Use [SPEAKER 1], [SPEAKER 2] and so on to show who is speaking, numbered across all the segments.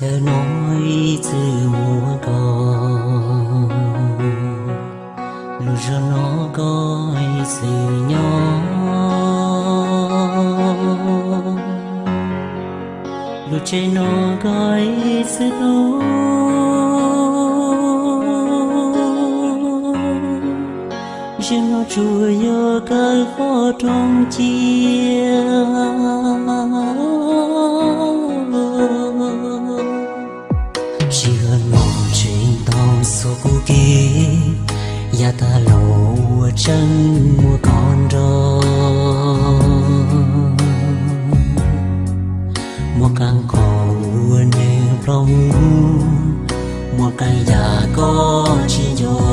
[SPEAKER 1] chờ nói từ mùa còn lúc giờ nó coi sự nhỏ lúc chơi nó coi sự tu giờ nó chùa nhớ cái khó trong chia chưa ngon chuyện tao số cũ kia ya ta lộ chân mua con rồi mua càng cầu nè rong mua càng già có chỉ cho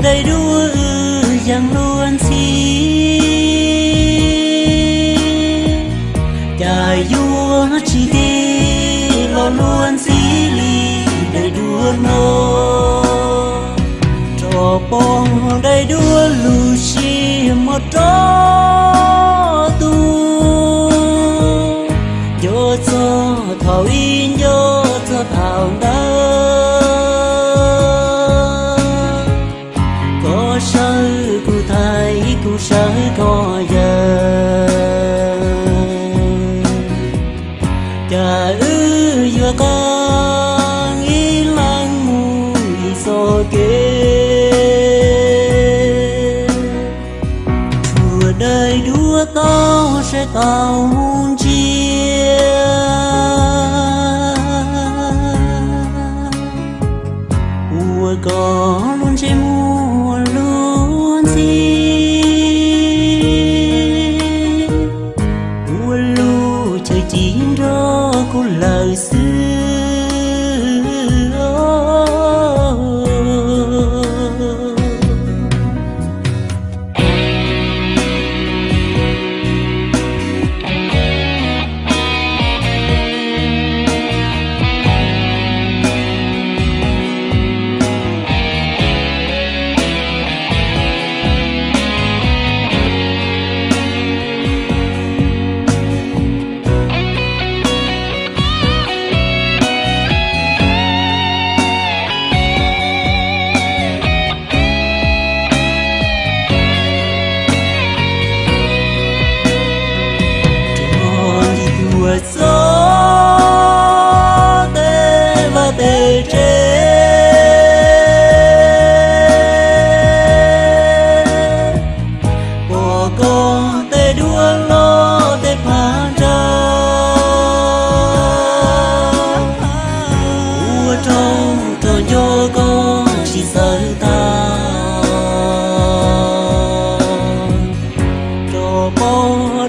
[SPEAKER 1] đầy đua chẳng luôn xí chạy vua chỉ đi lo luôn xí lì đầy đua nó trò bông đầy đua lù xì một trò tu vô cho thảo in vô cho thảo đó cụ sới có giờ cả vừa con ý lăng mùi so kê chùa đời đua tao sẽ tao hôn chia ua có luôn sẽ mua luôn gì chín đó của lời xưa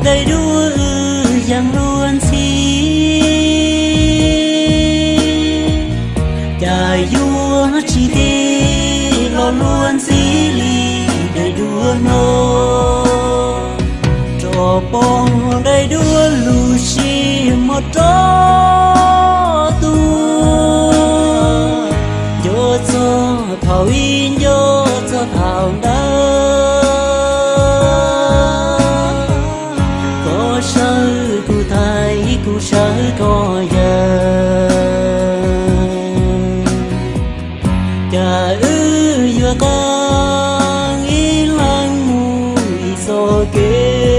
[SPEAKER 1] đầy đua chẳng luôn xí chạy vua chỉ đi lo luôn xí lì đầy đua nó trò bông đầy đua lù xì một trò tu vô cho thảo in vô cho thảo đó cụ sới có giờ cả vừa con ý lăng mùi so kê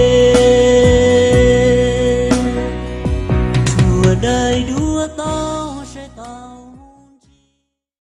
[SPEAKER 1] chùa đời đua tao sẽ tao